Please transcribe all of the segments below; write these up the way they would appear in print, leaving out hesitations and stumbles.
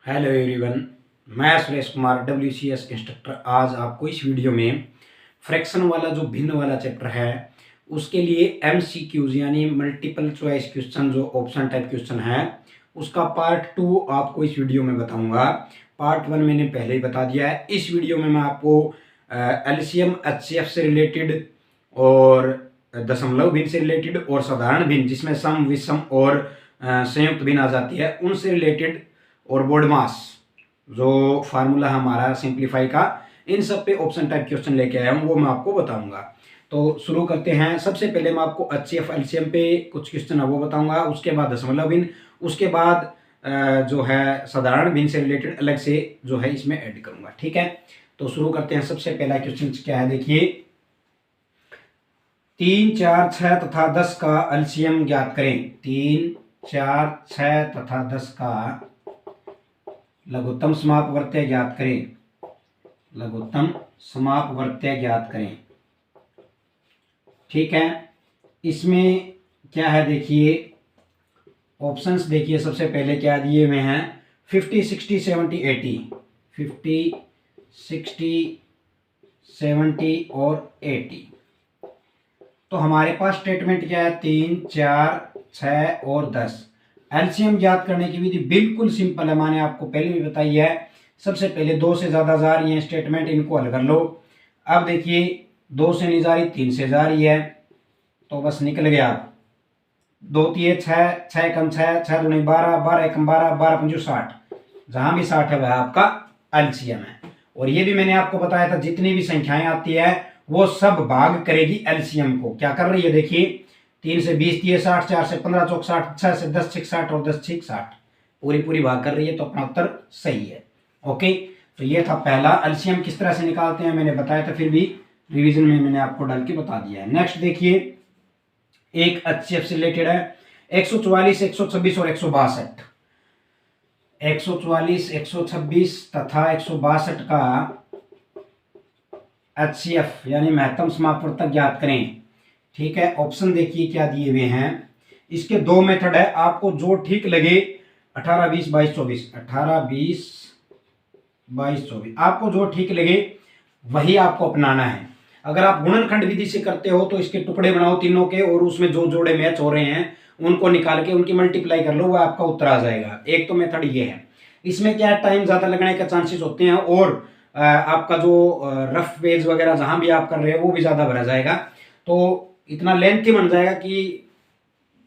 Hello everyone, मैं Suresh Kumar WCS instructor. आज आपको इस वीडियो में फ्रैक्शन वाला जो भिन्न वाला चैप्टर है उसके लिए MCQs यानी मल्टीपल चॉइस क्वेश्चन, जो ऑप्शन टाइप क्वेश्चन है, उसका पार्ट 2 आपको इस वीडियो में बताऊंगा। पार्ट 1 मैंने पहले ही बता दिया है। इस वीडियो में मैं आपको LCM HCF से रिलेटेड और दशमलव भिन्न से रिलेटेड और साधारण भिन्न जिसमें सम, विषम और संयुक्त भिन्न आ जाती है उनसे रिलेटेड और बोर्ड मास जो फार्मूला हमारा सिंप्लीफाई का, इन सब पे ऑप्शन टाइप क्वेश्चन लेके आया हूँ, वो मैं आपको बताऊंगा। तो शुरू करते हैं। सबसे पहले मैं आपको HCF LCM पे कुछ क्वेश्चन है वो बताऊंगा, उसके बाद दशमलव भिन्न, उसके बाद जो है साधारण भिन्न से रिलेटेड अलग से जो है इसमें ऐड करूंगा। ठीक है, तो शुरू करते हैं। सबसे पहला क्वेश्चन क्या है, देखिए 3, 4, 6 तथा 10 का LCM ज्ञात करें। 3, 4, 6 तथा 10 का लघुत्तम समापवर्त्य ज्ञात करें। लघुत्तम समापवर्त्य ज्ञात करें। ठीक है, इसमें क्या है देखिए, ऑप्शंस देखिए। सबसे पहले क्या दिए हुए हैं, 50, 60, 70, 80। 50, 60, 70 और 80। तो हमारे पास स्टेटमेंट क्या है, 3, 4, 6 और 10। एलसीएम ज्ञात करने की विधि बिल्कुल सिंपल है, मैंने आपको पहले भी बताई है। सबसे पहले 2 से ज्यादा जा रही है स्टेटमेंट, इनको हल कर लो। अब देखिए 2 से नहीं जा रही, 3 से जा रही है, तो बस निकल गया। 2 3 6, 6 कम 6, 6 दूनी 12, 12 एकम 12, 12 पंजू 60। जहां भी 60 है वह आपका एलसीएम है। और ये भी मैंने आपको बताया था, जितनी भी संख्याएं आती है वो सब भाग करेगी एलसीएम को। क्या कर रही है देखिए, 3 से 20 दिए 60, 4 से 15 चौक 60, 6 से 10 6 60 और 10 6 60, पूरी पूरी भाग कर रही है, तो अपना उत्तर सही है। ओके, तो ये था पहला। एलसीएम किस तरह से निकालते हैं मैंने बताया था, फिर भी रिवीजन में मैंने आपको डाल के बता दिया है। नेक्स्ट देखिए, एक एचसीएफ से रिलेटेड है। 144, 126 और 162। 144, 126 तथा 162 का एचसीएफ यानी महत्तम समापवर्तक ज्ञात करें। ठीक है, ऑप्शन देखिए क्या दिए हुए हैं। इसके 2 मेथड है, आपको जो ठीक लगे। 18, 20, 22, 24। 18, 20, 22, 24, आपको जो ठीक लगे वही आपको अपनाना है। अगर आप गुणनखंड विधि से करते हो तो इसके टुकड़े बनाओ तीनों के, और उसमें जो जोड़े मैच हो रहे हैं उनको निकाल के उनकी मल्टीप्लाई कर लो, वो आपका उत्तर आ जाएगा। एक तो मेथड ये है। इसमें क्या है, टाइम ज्यादा लगने का चांसेस होते हैं, और आपका जो रफ पेज वगैरह जहां भी आप कर रहे हो वो भी ज्यादा भरा जाएगा, तो इतना लेंथी बन जाएगा कि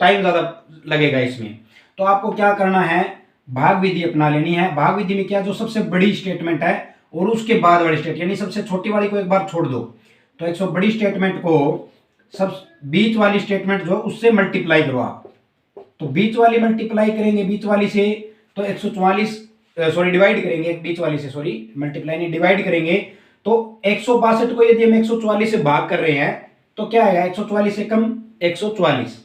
टाइम ज्यादा लगेगा इसमें। तो आपको क्या करना है, भाग विधि अपना लेनी है। भाग विधि में क्या, जो सबसे बड़ी स्टेटमेंट है और उसके बाद वाली स्टेटमेंट, यानी सबसे छोटी वाली को एक बार छोड़ दो, तो 100 बड़ी स्टेटमेंट को सब बीच वाली स्टेटमेंट जो उससे मल्टीप्लाई करो आप। तो बीच वाली मल्टीप्लाई करेंगे बीच वाली से, तो 144 सॉरी डिवाइड करेंगे बीच वाली से, सॉरी मल्टीप्लाई नहीं डिवाइड करेंगे, तो 162 को यदि हम 144 से भाग कर रहे हैं तो क्या आएगा, 144 से कम 144।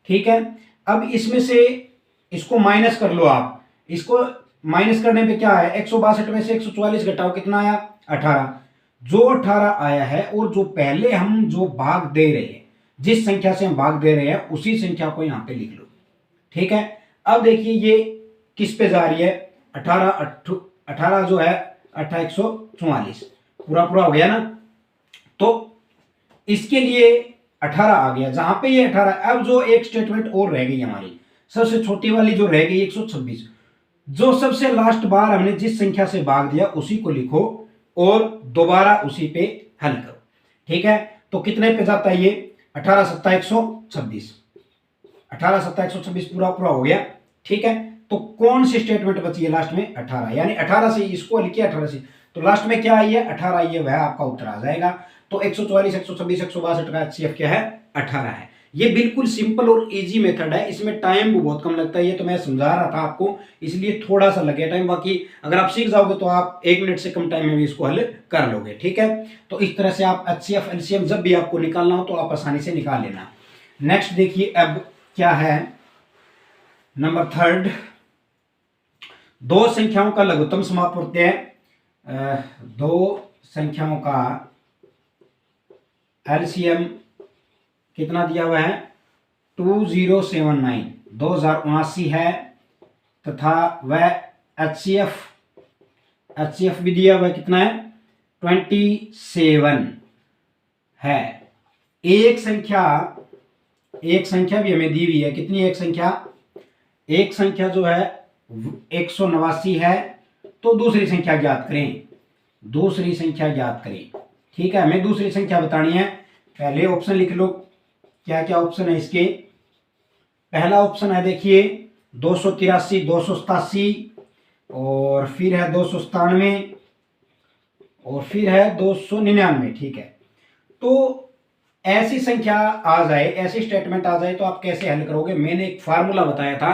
ठीक है, अब इसमें से इसको माइनस कर लो आप। इसको माइनस करने पे क्या है, 162 में से 144 घटाओ, कितना आया 18। जो 18 आया है, और जो पहले हम जो भाग दे रहे हैं, जिस संख्या से हम भाग दे रहे हैं उसी संख्या को यहां पे लिख लो। ठीक है, अब देखिए ये किस पे जा रही है, 18 18 जो है 18 144, पूरा पूरा हो गया ना। तो इसके लिए 18 आ गया, जहां पे ये 18। अब जो एक स्टेटमेंट और रह गई हमारी, सबसे छोटी वाली जो रह गई 126, जो सबसे लास्ट बार हमने जिस संख्या से भाग दिया उसी को लिखो और दोबारा उसी पे हल करो। ठीक है, तो कितने पे जाता है ये, 18 7 126, 18 7 126 पूरा पूरा हो गया। ठीक है, तो कौन सी स्टेटमेंट बची है लास्ट में, 18, यानी 18 से इसको लिखिए 18 से, तो लास्ट में क्या आई है, 18 आई है, वह आपका उत्तर आ जाएगा। तो 144, 126, 162 का एचसीएफ क्या है, 18 है। ये बिल्कुल सिंपल और इजी मेथड है, इसमें टाइम भी बहुत कम लगता है। ये तो मैं समझा रहा था आपको, इसलिए थोड़ा सा लगे टाइम, बाकी अगर आप सीख जाओगे तो आप 1 मिनट से कम टाइम में भी इसको हल कर लोगे। ठीक है, तो इस तरह से आप एचसीएफ एलसीएम जब भी आपको निकालना हो तो आप आसानी से निकाल लेना। नेक्स्ट देखिए, अब क्या है, नंबर 3, 2 संख्याओं का लघुत्तम समापवर्त्य। 2 संख्याओं का एलसीएम कितना दिया हुआ है, 2079 है, तथा वह HCF भी दिया हुआ है, कितना है 27 है। एक संख्या भी हमें दी हुई है, कितनी एक संख्या जो है 189 है। तो दूसरी संख्या ज्ञात करें, ठीक है। हमें दूसरी संख्या बतानी है। पहले ऑप्शन लिख लो, क्या क्या ऑप्शन है इसके। पहला ऑप्शन है देखिए 283, 287 और फिर है 297 और फिर है 299, ठीक है। तो ऐसी संख्या आ जाए, ऐसी स्टेटमेंट आ जाए तो आप कैसे हल करोगे। मैंने एक फार्मूला बताया था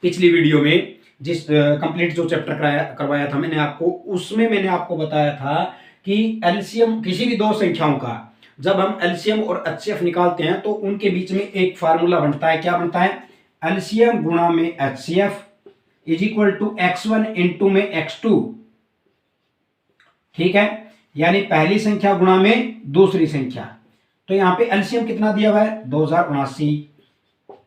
पिछली वीडियो में, जिस कंप्लीट जो चैप्टर करवाया था मैंने आपको, उसमें मैंने आपको बताया था कि एलसीएम किसी भी दो संख्याओं का जब हम एलसीएम और एचसीएफ निकालते हैं तो उनके बीच में एक फार्मूला बनता है। क्या बनता है? एलसीएम गुणा में HCF is equal to x1 into में x2, ठीक है। यानी पहली संख्या गुणा में दूसरी संख्या। तो यहां पे एलसीएम कितना दिया हुआ है 2079,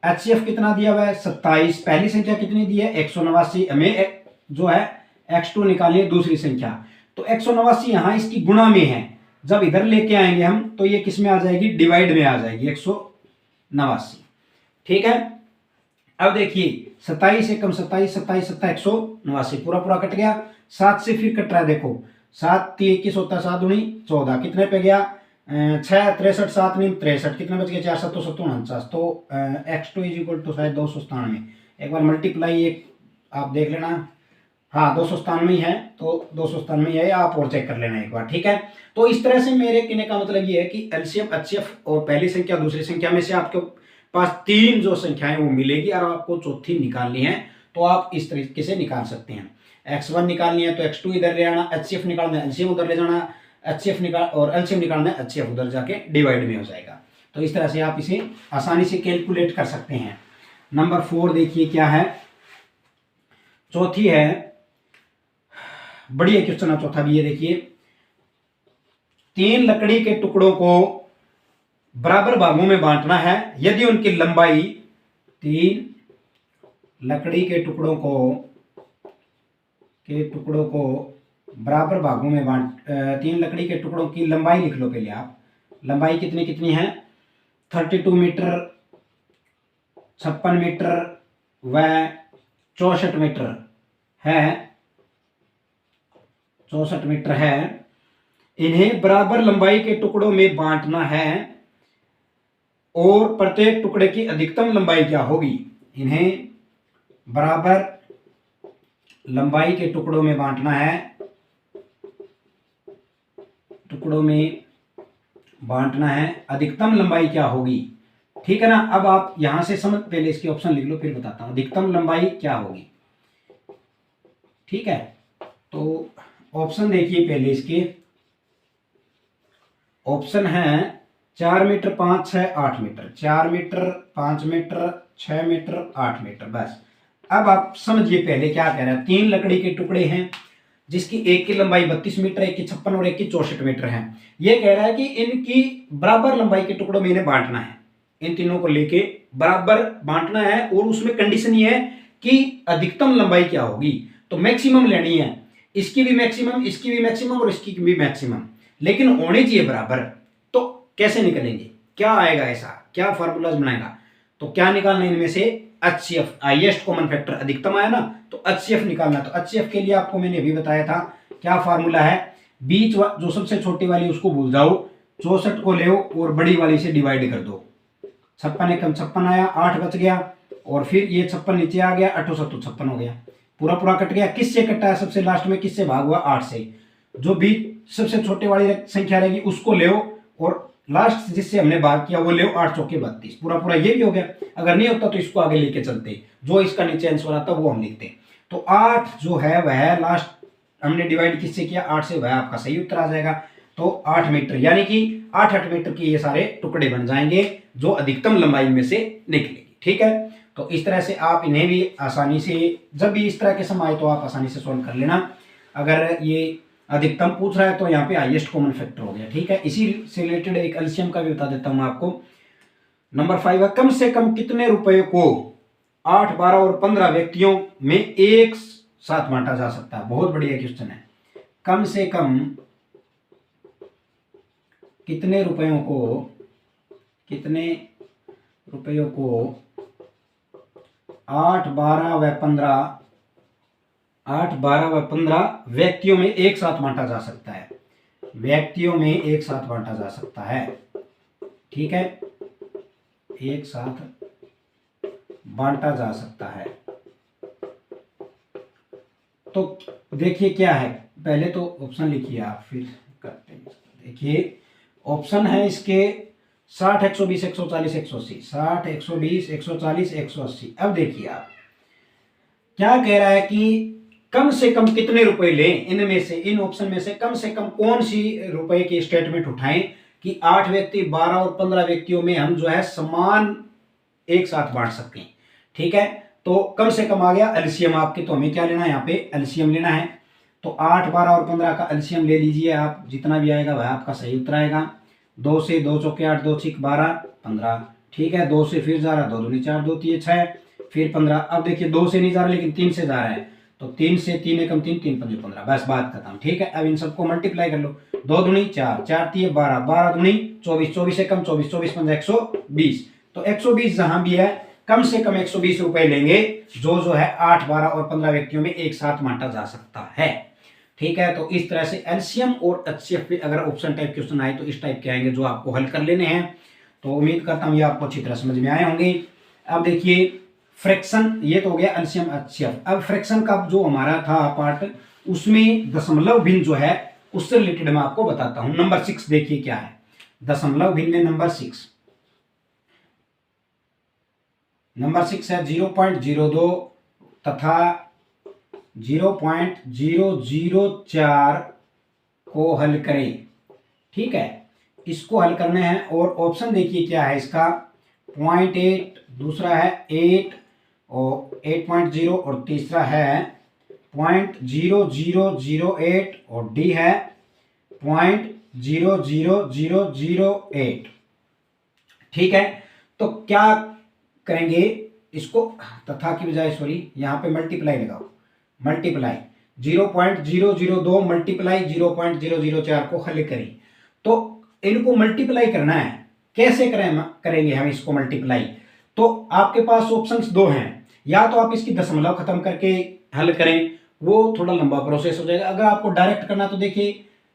एचसीएफ कितना दिया हुआ है 27, पहली संख्या कितनी दी है 189, हमें जो है x2 निकालनी है दूसरी संख्या। तो 189 यहां इसकी गुणा में है, जब इधर लेके आएंगे हम तो ये किस में आ जाएगी, डिवाइड में आ जाएगी 189, ठीक है। अब देखिए 27 से कम 27, 27 7 189, पूरा पूरा कट गया। 7 से फिर कट रहा है, देखो 7 3 21 होता है, 7 दूनी 14, कितने पे गया 6 63 7 9 63, कितने बच गए 4 7 49। तो x2 इज इक्वल टू शायद 297, एक बार मल्टीप्लाई एक आप देख लेना, हाँ 297 है, तो 297 है, आप और चेक कर लेना एक बार, ठीक है। तो इस तरह से मेरे कहने का मतलब ये है कि एलसीएम एचसीएफ और पहली संख्या दूसरी संख्या में से आपके पास तीन जो संख्याएं वो मिलेगी और आपको चौथी निकालनी है, तो आप इस तरीके से निकाल सकते हैं। x1 निकालनी है तो x2 इधर ले आना, एचसीएफ निकालना है एलसीएम उधर ले जाना, एचसीएफ निकाल और एलसीएम निकालना है एचसीएफ उधर जाके डिवाइड में हो जाएगा। तो इस तरह से आप इसे आसानी से कैलकुलेट कर सकते हैं। नंबर 4 देखिए क्या है, चौथी है, बढ़िया क्वेश्चन है चौथा भी। ये देखिए 3 लकड़ी के टुकड़ों को बराबर भागों में बांटना है यदि उनकी लंबाई 3 लकड़ी के टुकड़ों को बराबर भागों में 3 लकड़ी के टुकड़ों की लंबाई लिख लो पहले आप। लंबाई कितनी कितनी है 32 मीटर, 56 मीटर व 64 मीटर है, 64 मीटर है। इन्हें बराबर लंबाई के टुकड़ों में बांटना है और प्रत्येक टुकड़े की अधिकतम लंबाई क्या होगी। इन्हें बराबर लंबाई के टुकड़ों में बांटना है, अधिकतम लंबाई क्या होगी, ठीक है ना। अब आप यहां से समझ, पहले इसके ऑप्शन लिख लो फिर बताता हूं अधिकतम लंबाई क्या होगी, ठीक है। तो ऑप्शन देखिए पहले इसके, ऑप्शन है 4 metre 5 6 8 metre, 4 metre 5 metre 6 metre 8 metre, बस। अब आप समझिए पहले क्या कह रहा है, 3 लकड़ी के टुकड़े हैं जिसकी एक की लंबाई 32 मीटर, एक की 56 और एक की 64 मीटर है। ये कह रहा है कि इनकी बराबर लंबाई के टुकड़ों में इन्हें बांटना है, इन तीनों को लेके बराबर बांटना है और उसमें कंडीशन ये है कि अधिकतम लंबाई क्या होगी। तो मैक्सिमम लेनी है, इसकी भी मैक्सिमम, इसकी भी मैक्सिमम और इसकी भी मैक्सिमम, लेकिन होनी चाहिए बराबर। तो कैसे निकलेंगे, क्या आएगा, ऐसा क्या फॉर्मूलाज बनाएगा। तो क्या निकालना इनमें से एचसीएफ, हाईएस्ट कॉमन फैक्टर अधिकतम आया ना, तो एचसीएफ निकालना। तो एचसीएफ के लिए आपको मैंने अभी बताया था क्या फार्मूला है, बीच जो सबसे छोटी वाली उसको भूल जाओ, 64 को ले और बड़ी वाली से डिवाइड कर दो। 56 एकम 56 आया, 8 बच गया और फिर ये 56 नीचे आ गया, 8 7 56 हो गया, पूरा पूरा कट गया। किससे कटा है सबसे लास्ट में, किससे भाग हुआ 8 से। जो बीच सबसे छोटे वाली संख्या रहेगी उसको ले और लास्ट जिससे हमने भाग किया वो ले 8 चौके 32, पूरा पूरा ये भी हो गया। अगर नहीं होता तो इसको आगे लेके चलते, जो इसका नीचे आंसर आता वो हम लिखते। तो 8 जो है वह लास्ट हमने डिवाइड किससे किया 8 से, वह आपका सही उत्तर आ जाएगा। तो 8 मीटर, यानी कि 8 मीटर के ये सारे टुकड़े बन जाएंगे जो अधिकतम लंबाई में से निकलेगी, ठीक है। तो इस तरह से आप इन्हें भी आसानी से, जब भी इस तरह के सम आए तो आप आसानी से सॉल्व कर लेना। अगर ये अधिकतम पूछ रहा है तो यहाँ पे हाईएस्ट कॉमन फैक्टर हो गया, ठीक है। इसी से रिलेटेड एक एलसीएम का भी बता देता हूँ आपको। नंबर 5 है, कम से कम कितने रुपए को 8 12 और 15 व्यक्तियों में एक साथ बांटा जा सकता है। बहुत बढ़िया क्वेश्चन है। कम से कम कितने रुपयों को 8, 12 व 15 व्यक्तियों में एक साथ बांटा जा सकता है। व्यक्तियों में एक साथ बांटा जा सकता है। ठीक है, एक साथ बांटा जा सकता है। तो देखिए क्या है, पहले तो ऑप्शन लिखिए आप, फिर करते हैं। देखिए ऑप्शन है इसके 60, 120, 140, 180। 60, 120, 140, 180। अब देखिए आप क्या कह रहा है कि कम से कम कितने रुपए लें, इनमें से, इन ऑप्शन में से कम कौन सी रुपए की स्टेटमेंट उठाएं कि 8 व्यक्ति, 12 और 15 व्यक्तियों में हम जो है समान एक साथ बांट सकें। ठीक है, तो कम से कम आ गया एलसीएम आपके। तो हमें क्या लेना है, यहाँ पे एलसीएम लेना है। तो 8, 12 और 15 का एलसीएम ले लीजिए आप, जितना भी आएगा वह आपका सही उत्तर आएगा। 2 से 2 चौके 8, 2 6 12, 15। ठीक है, 2 से फिर जा रहा, 2 दूनी 4, 2 3 6, फिर 15। अब देखिए 2 से नहीं जा रहा लेकिन 3 से जा रहा है, तो 3 से 3 एकम 3, 3 पंजे 15। बस बात खत्म। ठीक है, अब इन सबको मल्टीप्लाई कर लो। 2 दूनी 4, 4 3 12, 12 दूनी 24, 24 एकम 24, 24 पंजे 120। तो 120 जहां भी है, कम से कम 120 रुपए लेंगे, जो है 8, 12 और 15 व्यक्तियों में एक साथ बांटा जा सकता है। ठीक है, तो इस तरह से एलसीएम और एचसीएफ पे अगर ऑप्शन टाइप क्वेश्चन आए तो इस टाइप के आएंगे जो आपको हल कर लेने हैं। तो उम्मीद करता हूं ये आपको अच्छी तरह समझ में आए होंगे। अब देखिए फ्रैक्शन, ये तो हो गया एलसीएम एचसीएफ। अब फ्रैक्शन का जो हमारा था पार्ट, उसमें दशमलव भिन्न जो है उससे रिलेटेड मैं आपको बताता हूं। नंबर 6 देखिए क्या है, दशमलव भिन्न में नंबर 6 है 0.02 तथा 0.004 को हल करें। ठीक है, इसको हल करना है। और ऑप्शन देखिए क्या है इसका, 0.8, दूसरा है 8 और 8.0 और तीसरा है 0.0008 और डी है 0.00008। ठीक है, तो क्या करेंगे इसको, तथा की बजाय सॉरी यहाँ पे मल्टीप्लाई लगाओ। मल्टीप्लाई 0.002 मल्टीप्लाई 0.004 को हल करें। तो इनको मल्टीप्लाई करना है, कैसे करेंगे हम इसको मल्टीप्लाई। तो आपके पास ऑप्शंस दो हैं, या तो आप इसकी दशमलव खत्म करके हल करें, वो थोड़ा लंबा प्रोसेस हो जाएगा। अगर आपको डायरेक्ट करना तो देखिए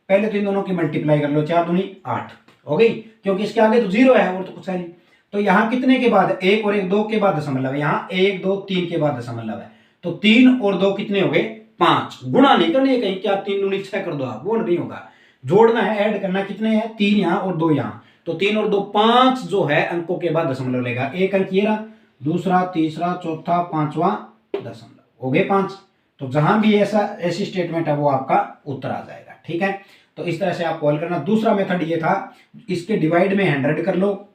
पहले तो इन दोनों की मल्टीप्लाई कर लो, 4 दूनी 8 हो गई, क्योंकि इसके आगे तो 0 है और तो कुछ है नहीं। तो यहाँ कितने के बाद, 1 और 1 2 के बाद दशमलव है, यहाँ 1 2 3 के बाद दशमलव है, तो 3 और 2 कितने हो गए, 5। गुणा नहीं करनी है कहीं, क्या 3 दूनी 6 कर दो आप, वो नहीं होगा। जोड़ना है, ऐड करना, कितने हैं 3 यहाँ और 2 यहाँ, तो 3 और 2 5 जो है अंकों के बाद दशमलव लेगा। एक अंक ये रहा, दूसरा, तीसरा, चौथा, पांचवा दशमलव, हो गए 5। तो जहां भी ऐसी स्टेटमेंट है वो आपका उत्तर आ जाएगा। ठीक है, तो इस तरह से आपको हल करना। दूसरा मेथड ये था, इसके डिवाइड में 100 कर लो,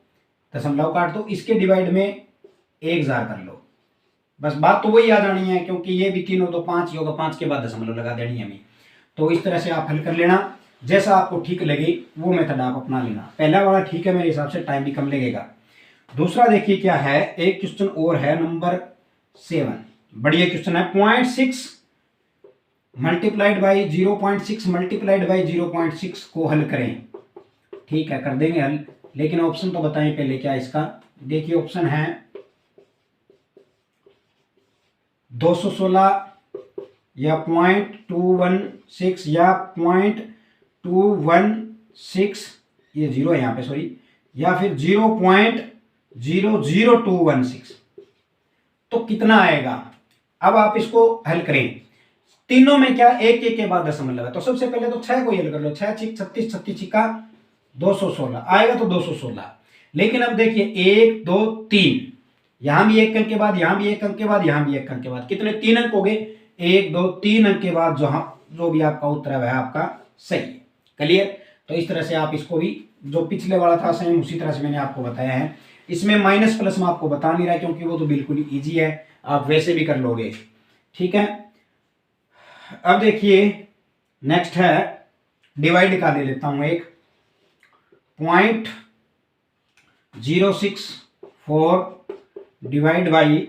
दशमलव काट दो, इसके डिवाइड में 1000 कर लो। बस बात तो वही आ जानी है, क्योंकि ये भी 3 और 2 5 ही होगा, 5 के बाद दशमलव लगा देनी है हमें। तो इस तरह से आप हल कर लेना, जैसा आपको ठीक लगे वो मेथड आप अपना लेना। पहला वाला ठीक है मेरे हिसाब से, टाइम भी कम लगेगा। दूसरा देखिए क्या है, एक क्वेश्चन और है नंबर 7, बढ़िया क्वेश्चन है। 0.6 मल्टीप्लाइड बाई 0.6 मल्टीप्लाइड बाई 0.6 को हल करें। ठीक है, कर देंगे हल, लेकिन ऑप्शन तो बताएं पहले क्या इसका। देखिए ऑप्शन है 216 या 0.216 या 0.216, ये 0 है यहाँ पे सॉरी, या फिर 0.00216। तो कितना आएगा, अब आप इसको हल करें। तीनों में क्या एक एक के बाद दशमलव है, तो सबसे पहले तो 6 को हल कर लो। 6 6 36, 36 का 216 आएगा, तो 216। लेकिन अब देखिए 1 2 3, यहां भी एक अंक के बाद, यहां भी एक अंक के बाद, यहां भी एक अंक के बाद, कितने 3 अंक हो गए। 1 2 3 अंक के बाद जो भी आपका उत्तर है वह आपका सही है। क्लियर। तो इस तरह से आप इसको भी, जो पिछले वाला था सेम उसी तरह से मैंने आपको बताया है। इसमें माइनस प्लस में आपको बता नहीं रहा क्योंकि वो तो बिल्कुल ही ईजी है, आप वैसे भी कर लोगे। ठीक है, अब देखिए नेक्स्ट है, डिवाइड का ले लेता हूं एक। 0.064 डिवाइड बाई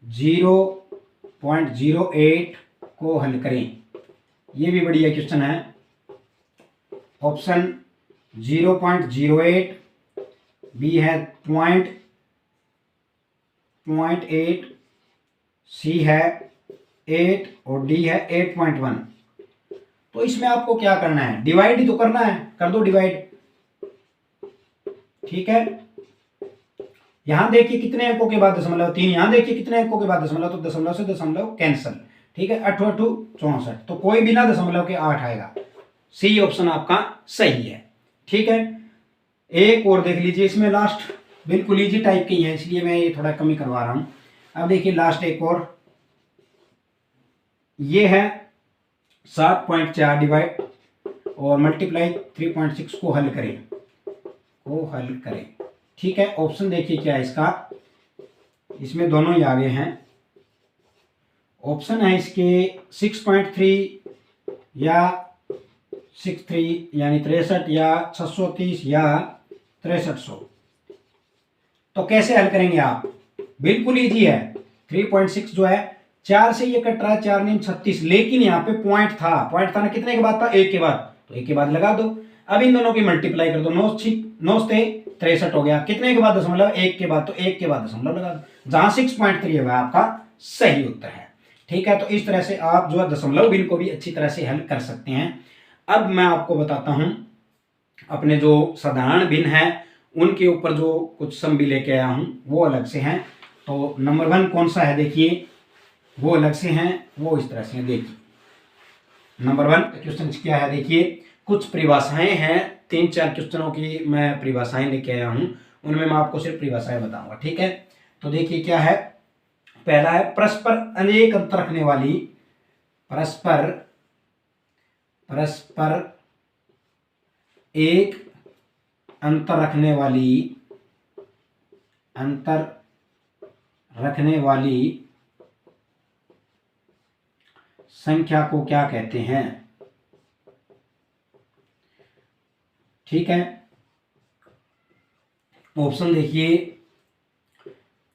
0.002 0.08 को हल करें। ये भी बढ़िया क्वेश्चन है। ऑप्शन 0.08, बी है 0.8, सी है 8 और डी है 8.1। तो इसमें आपको क्या करना है, डिवाइड ही तो करना है, कर दो डिवाइड। ठीक है, यहां देखिए कितने अंकों के बाद दशमलव, 3, यहां देखिए कितने अंकों के बाद दशमलव, तो दशमलव से दशमलव कैंसल। ठीक है, 8 8 64, तो कोई बिना दशमलव के 8 आएगा। सी ऑप्शन आपका सही है। ठीक है, एक और देख लीजिए, इसमें लास्ट बिल्कुल इजी टाइप की है, इसलिए मैं ये थोड़ा कमी करवा रहा हूं। अब देखिए लास्ट एक और, ये है 7.4 डिवाइड और मल्टीप्लाई 3.6 को हल करें, ठीक है, ऑप्शन देखिए क्या है इसका, इसमें दोनों ही आगे हैं। ऑप्शन है इसके 6.3 या 63 यानी 63 या 630 या 6300। तो कैसे हल करेंगे आप, बिल्कुल इजी है। 3.6 जो है 4 से ये कट रहा है, 4 9 36, लेकिन यहाँ पे पॉइंट था ना, कितने के बाद था, 1 के बाद, तो 1 के बाद लगा दो। अब इन दोनों की मल्टीप्लाई कर दो, 9 से 63 हो गया, कितने के बाद दशमलव, 1 के बाद, तो 1 के बाद दशमलव लगा दो। जहां 6.3 है वह आपका सही उत्तर है। ठीक है, तो इस तरह से आप जो है दशमलव भिन्न को भी अच्छी तरह से हल कर सकते हैं। अब मैं आपको बताता हूं अपने जो साधारण भिन्न है उनके ऊपर जो कुछ सम भी लेके आया हूं, वो अलग से हैं। तो नंबर 1 कौन सा है देखिए, वो अलग से हैं, वो इस तरह से हैं। देखिए नंबर 1 क्वेश्चन क्या है, देखिए कुछ परिभाषाएं हैं, 3-4 क्वेश्चनों की मैं परिभाषाएं लेके आया हूं, उनमें मैं आपको सिर्फ परिभाषाएं बताऊंगा। ठीक है, तो देखिए क्या है, पहला है परस्पर अनेक अंतर रखने वाली, परस्पर एक अंतर रखने वाली संख्या को क्या कहते हैं। ठीक है, ऑप्शन देखिए,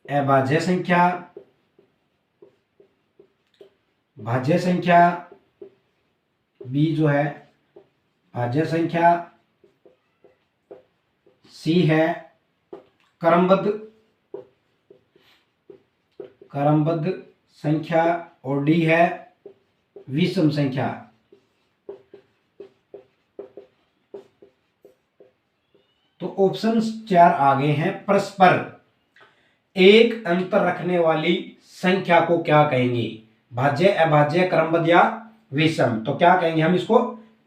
अभाज्य संख्या, भाज्य संख्या, बी जो है भाज्य संख्या, सी है क्रमबद्ध संख्या और डी है विषम संख्या। तो ऑप्शन 4 आगे हैं। परस्पर एक अंतर रखने वाली संख्या को क्या कहेंगे, भाज्य, अभाज्य, क्रमबद्ध या विषम। तो क्या कहेंगे हम इसको,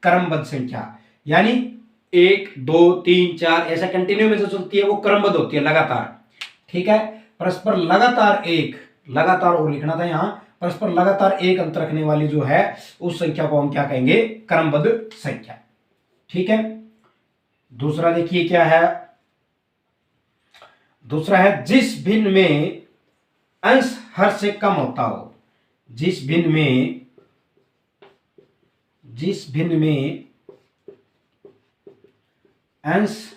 क्रमबद्ध संख्या, यानी 1 2 3 4 ऐसा कंटिन्यू में जो चलती है वो क्रमबद्ध होती है, लगातार। ठीक है, परस्पर लगातार और लिखना था यहां, परस्पर लगातार एक अंतर रखने वाली जो है उस संख्या को हम क्या कहेंगे, क्रमबद्ध संख्या। ठीक है, दूसरा देखिए क्या है, दूसरा है जिस भिन्न में अंश हर से कम होता हो, जिस भिन्न में अंश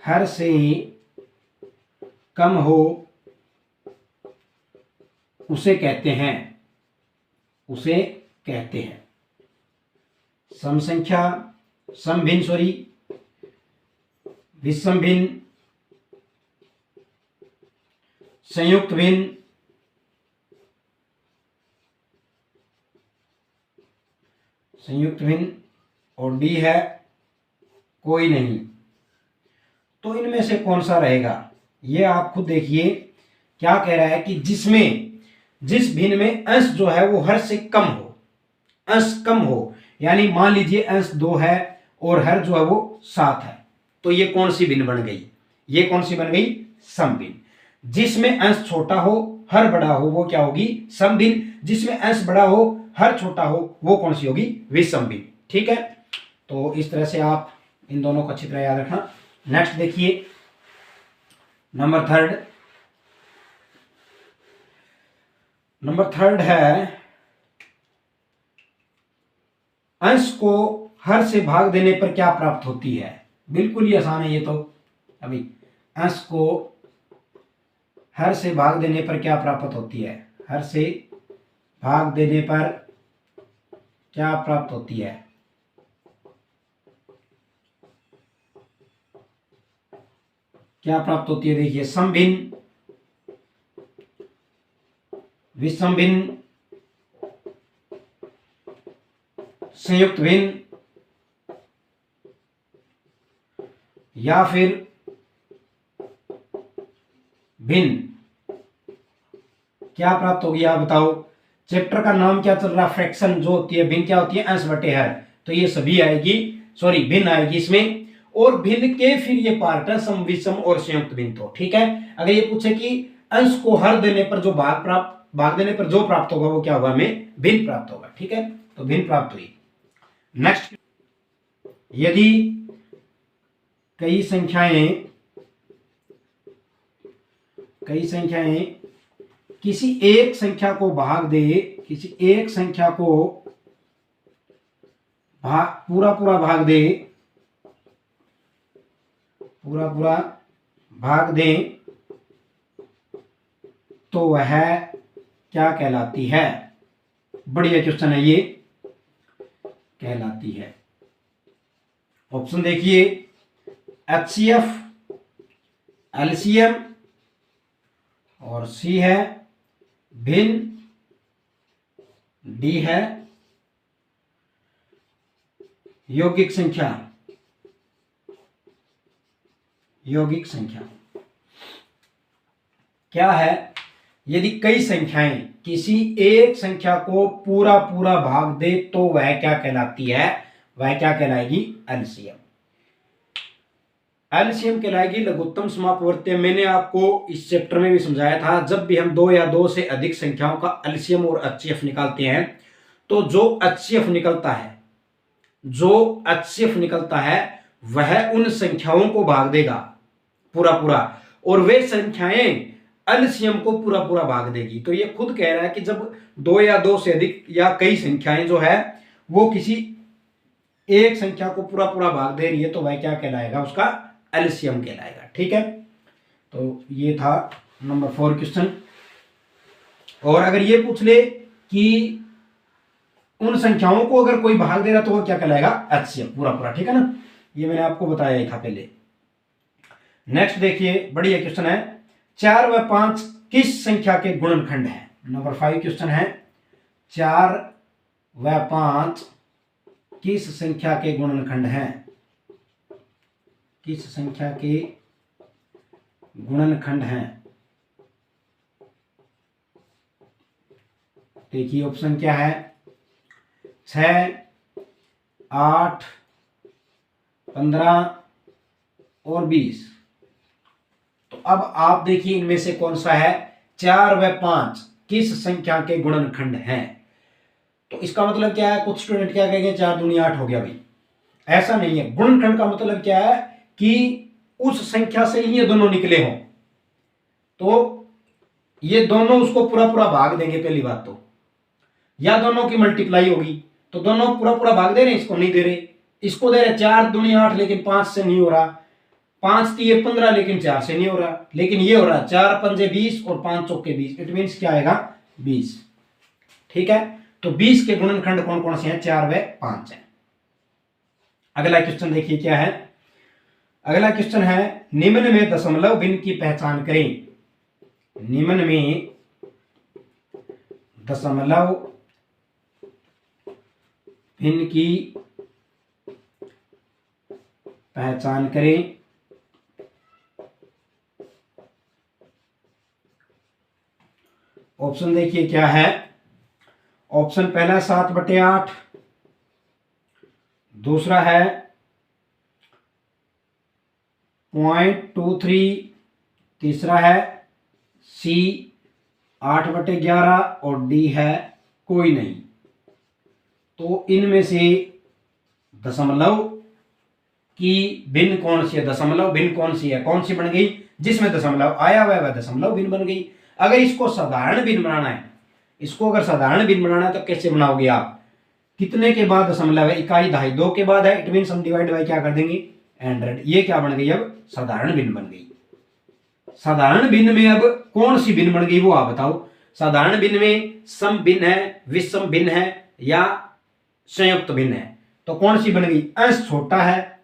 हर से कम हो उसे कहते हैं सम संख्या, सम भिन्न, विषम भिन्न, संयुक्त भिन्न, और डी है कोई नहीं। तो इनमें से कौन सा रहेगा, ये आप खुद देखिए। क्या कह रहा है कि जिस भिन्न में अंश जो है वो हर से कम हो, अंश कम हो, यानी मान लीजिए अंश 2 है और हर जो है वो 7 है, तो ये कौन सी भिन्न बन गई, ये कौन सी बन गई, सम भिन्न। जिसमें अंश छोटा हो हर बड़ा हो वो क्या होगी, सम भिन्न। जिसमें अंश बड़ा हो हर छोटा हो वो कौन सी होगी, विषम भिन्न। ठीक है, तो इस तरह से आप इन दोनों को अच्छी तरह याद रखना। नेक्स्ट देखिए नंबर थर्ड है, अंश को हर से भाग देने पर क्या प्राप्त होती है। बिल्कुल ही आसान है ये तो। अभी अंश को हर से भाग देने पर क्या प्राप्त होती है, हर से भाग देने पर क्या प्राप्त होती है? क्या प्राप्त होती है? देखिए, समभिन्न, विषम भिन्न, संयुक्त भिन्न, या फिर भिन्न। क्या प्राप्त होगी आप बताओ? चैप्टर का नाम क्या चल रहा? फ्रैक्शन जो होती है, भिन्न क्या होती है? अंश बटे हर। तो ये सभी आएगी, सॉरी भिन्न आएगी इसमें। और भिन्न के फिर ये पार्ट है सम, विषम और संयुक्त भिन्न। तो ठीक है, अगर ये पूछे कि अंश को हर देने पर जो भाग देने पर जो प्राप्त होगा वो क्या होगा? हमें भिन्न प्राप्त होगा। ठीक है, तो भिन्न प्राप्त हुई। नेक्स्ट, यदि कई संख्याएं किसी एक संख्या को भाग दे, किसी एक संख्या को पूरा पूरा भाग दे, पूरा पूरा भाग दे, तो वह क्या कहलाती है? बढ़िया क्वेश्चन है ये, कहलाती है। ऑप्शन देखिए, HCF, LCM, और C है भिन्न, D है यौगिक संख्या। यौगिक संख्या क्या है? यदि कई संख्याएं किसी एक संख्या को पूरा पूरा भाग दे तो वह क्या कहलाती है? वह क्या कहलाएगी? एलसीएम। एलसीएम कहलाएगी लघुत्तम समापवर्ती। मैंने आपको इस चैप्टर में भी समझाया था, जब भी हम दो या दो से अधिक संख्याओं का एलसीएम और एचसीएफ निकालते हैं तो जो एचसीएफ निकलता है वह उन संख्याओं को भाग देगा पूरा पूरा, और वे संख्याएं एलसीएम को पूरा पूरा भाग देगी। तो ये खुद कह रहा है कि जब दो या दो से अधिक या कई संख्याएं जो है वो किसी एक संख्या को पूरा पूरा भाग दे रही है तो वह क्या कहलाएगा? उसका एलसीएम कहलाएगा। ठीक है, तो ये था नंबर 4 क्वेश्चन। और अगर ये पूछ ले कि उन संख्याओं को अगर कोई भाग दे रहा तो वो क्या कहलाएगा? एचसीएम पूरा पूरा। ठीक है ना, ये मैंने आपको बताया ही था पहले। नेक्स्ट देखिए, बढ़िया क्वेश्चन है, 4 व 5 किस संख्या के गुणनखंड है? नंबर 5 क्वेश्चन है, 4 व 5 किस संख्या के गुणनखंड हैं? किस संख्या के गुणनखंड हैं? देखिए, ऑप्शन क्या है? 6, 8, 15 और 20। तो अब आप देखिए इनमें से कौन सा है? 4 व 5 किस संख्या के गुणनखंड हैं? तो इसका मतलब क्या है? कुछ स्टूडेंट क्या कहेंगे, 4 दूनी 8 हो गया भाई। ऐसा नहीं है। गुणनखंड का मतलब क्या है कि उस संख्या से ये दोनों निकले हों तो ये दोनों उसको पूरा पूरा भाग देंगे पहली बात तो, या दोनों की मल्टीप्लाई होगी। तो दोनों पूरा पूरा भाग दे रहे हैं, इसको नहीं दे रहे। इसको दे रहे 4 दूनी 8 लेकिन 5 से नहीं हो रहा, 5 3 15 लेकिन 4 से नहीं हो रहा, लेकिन ये हो रहा 4 पंजे 20 और 5 चौके 20। इट मीन्स क्या आएगा? 20। ठीक है, तो 20 के गुणनखंड कौन कौन से हैं? 4 व 5 हैं। अगला क्वेश्चन देखिए क्या है। अगला क्वेश्चन है, निम्न में दशमलव भिन्न की पहचान करें। निम्न में दशमलव भिन्न की पहचान करें। ऑप्शन देखिए क्या है। ऑप्शन पहला 7/8, दूसरा है 0.23, तीसरा है सी 8/11 और डी है कोई नहीं। तो इनमें से दशमलव की भिन्न कौन सी है? दशमलव भिन्न कौन सी है? कौन सी बन गई? जिसमें दशमलव आया हुआ है वह दशमलव भिन्न बन गई। अगर इसको साधारण भिन्न बनाना है, इसको अगर साधारण भिन्न बनाना है तो कैसे बनाओगे आप? कितने के बाद दशमलव है? इकाई दहाई 2 के बाद है। इट मीन हम डिवाइड बाय क्या कर देंगे? 100। ये क्या बन गई? अब साधारण भिन्न बन गई। साधारण भिन्न में अब कौन सी भिन्न बन गई वो आप बताओ। साधारण भिन्न में सम भिन्न है, विषम भिन्न है या संयुक्त भिन्न है। तो कौन सी बन गई? अंश छोटा है,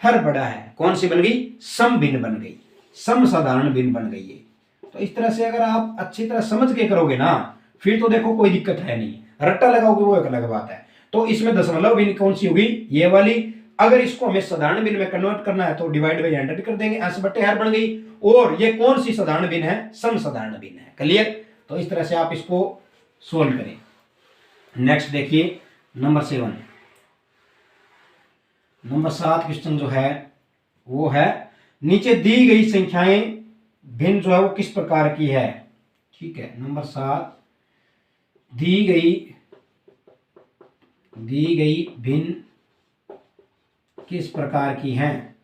हर बड़ा है। कौन सी बन गई? सम भिन्न बन गई, सम साधारण भिन्न बन गई है। तो इस तरह से अगर आप अच्छी तरह समझ के करोगे ना, फिर तो देखो कोई दिक्कत है नहीं। रट्टा लगाओगे वो एक अलग बात है। तो इसमें दशमलव भिन्न कौन सी होगी? ये वाली। अगर इसको हमें साधारण भिन्न में कन्वर्ट करना है तो डिवाइड बाई 100 कर देंगे, अंश बटे हर बन गई। और ये कौन सी साधारण भिन्न है? सम साधारण भिन्न है। क्लियर? तो इस तरह से आप इसको सोल्व करें। नेक्स्ट देखिए नंबर 7। नंबर 7 क्वेश्चन जो है वो है, नीचे दी गई संख्याएं भिन्न जो है वो किस प्रकार की है। ठीक है, नंबर 7 दी गई भिन्न किस प्रकार की हैं,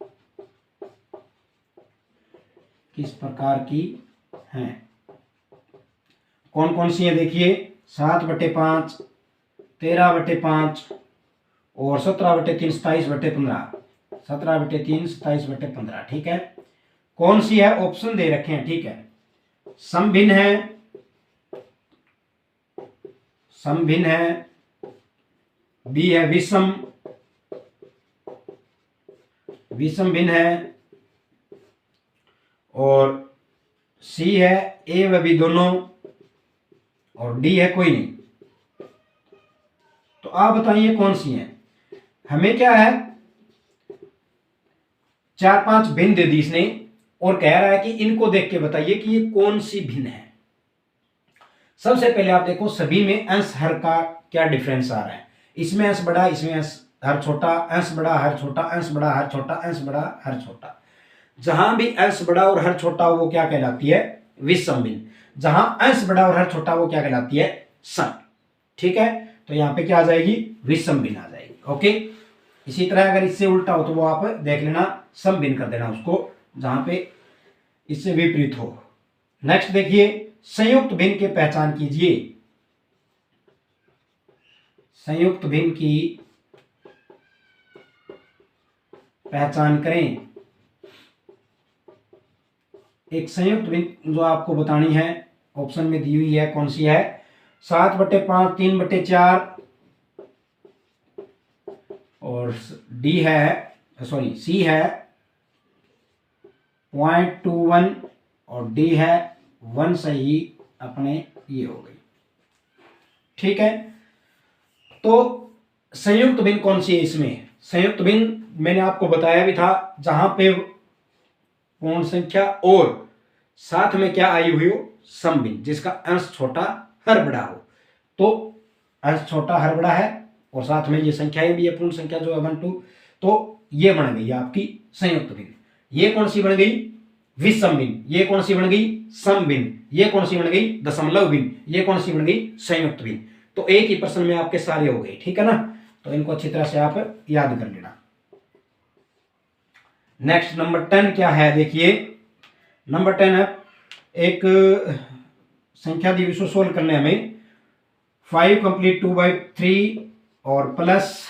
किस प्रकार की हैं। कौन कौन सी है देखिए, 7/5, 13/5 और 17/3 27/15, 17/3 27/15। ठीक है, कौन सी है? ऑप्शन दे रखे हैं। ठीक है, सम भिन्न है, सम भिन्न है, बी है विषम, विषम भिन्न है, और सी है ए व बी दोनों, और डी है कोई नहीं। तो आप बताइए कौन सी है। हमें क्या है, 4-5 भिन्न दे दी इसने और कह रहा है कि इनको देख के बताइए कि ये कौन सी भिन्न है। सबसे पहले आप देखो सभी में अंश हर का क्या डिफरेंस आ रहा है। इसमें अंश बड़ा, इसमें अंश हर छोटा, अंश बड़ा हर छोटा, अंश बड़ा हर छोटा, अंश बड़ा हर छोटा। जहां भी अंश बड़ा और हर छोटा वो क्या कहलाती है? विषम भिन्न। जहां अंश बड़ा और हर छोटा वो क्या कहलाती है? सम। ठीक है, तो यहां पे क्या आ जाएगी? विषम भिन्न आ जाएगी। ओके, इसी तरह अगर इससे उल्टा हो तो वो आप देख लेना, सम भिन्न कर देना उसको, जहां पे इससे विपरीत हो। नेक्स्ट देखिए, संयुक्त भिन्न की पहचान कीजिए। संयुक्त भिन्न की पहचान करें। एक संयुक्त भिन्न जो आपको बतानी है ऑप्शन में दी हुई है, कौन सी है? 7/5, 3/4 और डी है, सॉरी सी है 0.21 और डी है 1 से ही अपने ये हो गई। ठीक है, तो संयुक्त भिन्न कौन सी है इसमें? संयुक्त भिन्न मैंने आपको बताया भी था, जहां पे पूर्ण संख्या और साथ में क्या आई हुई हो? सम भिन्न, जिसका अंश छोटा हर बड़ा हो। तो अंश छोटा हर बड़ा है और साथ में ये संख्याएं भी है, पूर्ण संख्या जो है 1 2, तो ये बन गई आपकी संयुक्त भिन्न। ये कौन सी बन गई? विषम भिन्न। ये कौन सी बन गई? सम भिन्न। ये कौन सी बन गई? दशमलव भिन्न। ये कौन सी बन गई? संयुक्त भिन्न। तो एक ही प्रश्न में आपके सारे हो गए। ठीक है ना, तो इनको अच्छी तरह से आप याद कर लेना। नेक्स्ट नंबर 10 क्या है देखिए। नंबर 10 है, एक संख्या दी इसको सोल्व करने हमें 5 कंप्लीट 2/3 और प्लस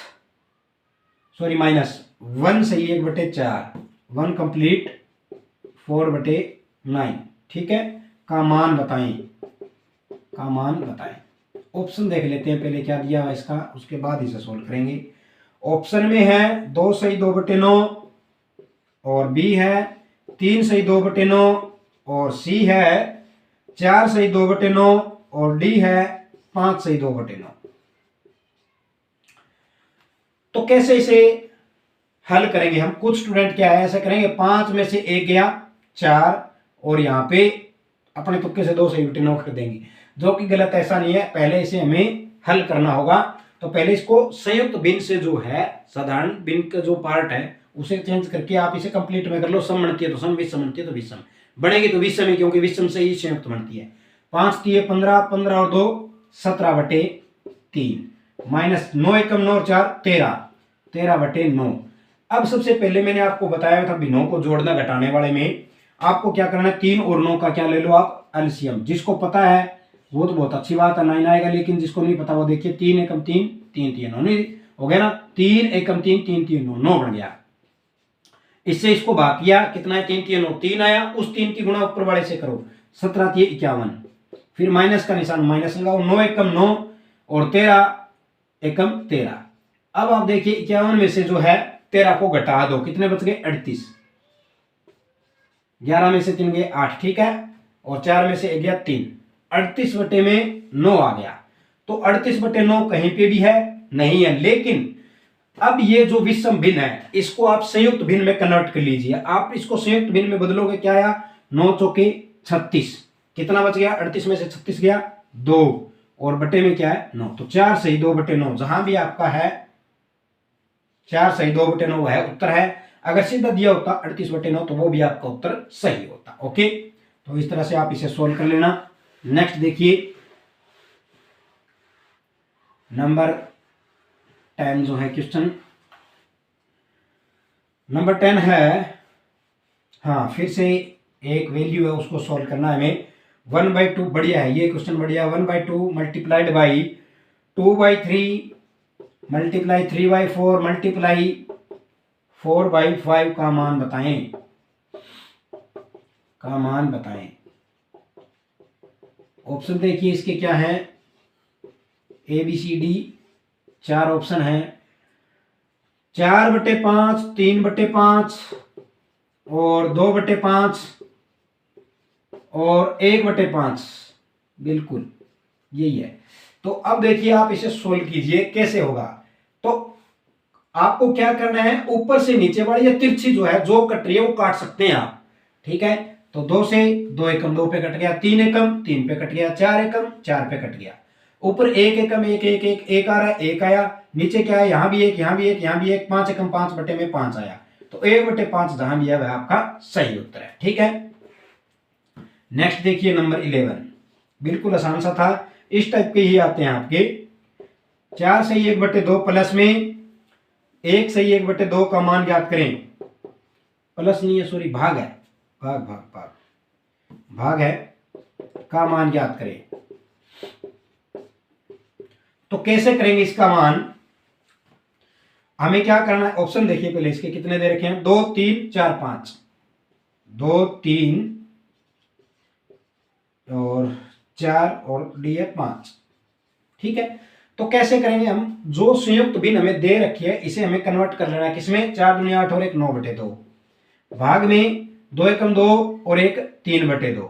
सॉरी माइनस 1 सही 1/4, 1 कंप्लीट 4/9। ठीक है, का मान बताएं, का मान बताएं। ऑप्शन देख लेते हैं पहले क्या दिया है इसका, उसके बाद इसे सोल्व करेंगे। ऑप्शन में है 2 सही 2/9 और बी है 3 सही 2/9 और सी है 4 सही 2/9 और डी है 5 सही 2/9। तो कैसे इसे हल करेंगे हम? कुछ स्टूडेंट क्या है ऐसे करेंगे, 5 में से 1 गया 4 और यहाँ पे अपने तुक्के से 2 सही 2/9 कर देंगे, जो कि गलत। ऐसा नहीं है, पहले इसे हमें हल करना होगा। तो पहले इसको संयुक्त भिन्न से जो है साधारण भिन्न का जो पार्ट है उसे चेंज करके आप इसे कंप्लीट में कर लो। सम बनती है तो सम, विषम बनती है तो विषम बनेगी, तो विषम है क्योंकि विषम से ही संयुक्त बनती है। 5 3 15, 15 और 2 17/3 माइनस 9 एकम 9 और 4 13, 13/9। अब सबसे पहले मैंने आपको बताया था भिन्नों को जोड़ना घटाने वाले में आपको क्या करना है, 3 और 9 का क्या ले लो आप? एलसीएम। जिसको पता है वो तो बहुत अच्छी बात है, 9 आएगा, लेकिन जिसको नहीं पता वो देखिए 3 एकम 3 3 3 9 नहीं हो गया ना, 3 एकम 3 3 3 9 9 बन गया। इससे इसको भाग किया, कितना है? 3 3 9 3 आया, उस 3 की गुणा ऊपर वाले से करो, 17 3 51, फिर माइनस का निशान, माइनस लगाओ, 9 एकम 9 और 13 एकम 13। अब आप देखिए 51 में से जो है 13 को घटा दो, कितने बच गए 38। 11 में से 3 गए 8, ठीक है, और 4 में से 1 गया 3, 38 बटे में 9 आ गया। तो 38 बटे 9 कहीं पे भी है नहीं है, लेकिन अब ये जो विषम भिन्न है इसको आप संयुक्त भिन्न में कन्वर्ट कर लीजिए। आप इसको संयुक्त भिन्न में बदलोगे, क्या आया, 9 चौके 36, कितना बच गया, 38 में से 36 गया 2, और बटे में क्या है 9, तो 4 सही 2 बटे 9, जहां भी आपका है 4 सही 2 बटे 9 है उत्तर है। अगर सीधा दिया होता 38 बटे 9 तो वो भी आपका उत्तर सही होता। ओके, तो इस तरह से आप इसे सोल्व कर लेना। नेक्स्ट देखिए नंबर 10 जो है क्वेश्चन नंबर 10 है, हाँ फिर से एक वैल्यू है उसको सोल्व करना है हमें। 1/2 बढ़िया है ये क्वेश्चन, बढ़िया। 1/2 मल्टीप्लाइड बाई 2/3 मल्टीप्लाई 3/4 मल्टीप्लाई 4/5 का मान बताएं, ऑप्शन देखिए इसके क्या है, A B C D, 4 option है। 4/5, 3/5 और 2/5 और 1/5, बिल्कुल यही है। तो अब देखिए आप इसे सोल्व कीजिए कैसे होगा। तो आपको क्या करना है, ऊपर से नीचे वाली या तिरछी जो है जो कट रही है वो काट सकते हैं आप, ठीक है। तो 2 से 2 एकम 2 पे कट गया, 3 एकम 3 पे कट गया, 4 एकम 4 पे कट गया। ऊपर 1 एकम 1 1 1 1 आ रहा है, 1 आया, नीचे क्या है, यहां भी 1 यहां भी 1 यहां भी 1, 5 एकम 5 बटे में 5 आया। तो 1/5 जहां भी है वह आपका सही उत्तर है, ठीक है। नेक्स्ट देखिए नंबर 11, बिल्कुल आसान सा था, इस टाइप के ही आते हैं आपके। 4 सही 1/2 प्लस में 1 सही 1/2 का मान ज्ञात करें। प्लस नहीं है, सॉरी, भाग है, भाग है का मान ज्ञात करें। तो कैसे करेंगे इसका मान, हमें क्या करना है, ऑप्शन देखिए पहले इसके कितने दे रखे हैं, 2 3 4 5, 2 3 और 4 और डी है 5, ठीक है। तो कैसे करेंगे हम, जो संयुक्त भिन्न हमें दे रखी है इसे हमें कन्वर्ट कर लेना है किसमें, 4 दूनी 8 और 1 9/2, भाग में 2 एकम 2 और 1 3/2।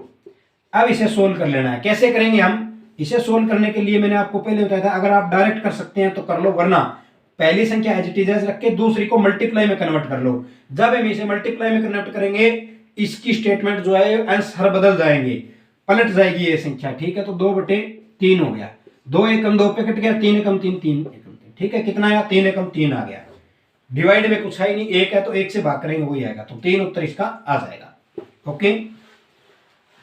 अब इसे सोल्व कर लेना है। कैसे करेंगे हम इसे सोल्व करने के लिए, मैंने आपको पहले बताया था, अगर आप डायरेक्ट कर सकते हैं तो कर लो, वरना पहली संख्या एज इट इज रख के दूसरी को मल्टीप्लाई में कन्वर्ट कर लो। जब हम इसे मल्टीप्लाई में कन्वर्ट करेंगे इसकी स्टेटमेंट जो है आंसर बदल जाएंगे, पलट जाएगी ये संख्या, ठीक है। तो 2/3 हो गया, 2 एकम 2 पे कट गया, 3 एकम 3 3 एकम 3, ठीक है। कितना आया, 3 एकम 3 आ गया। डिवाइड में कुछ है ही नहीं, 1 है तो 1 से भाग करेंगे वही आएगा, तो 3 उत्तर इसका आ जाएगा। ओके,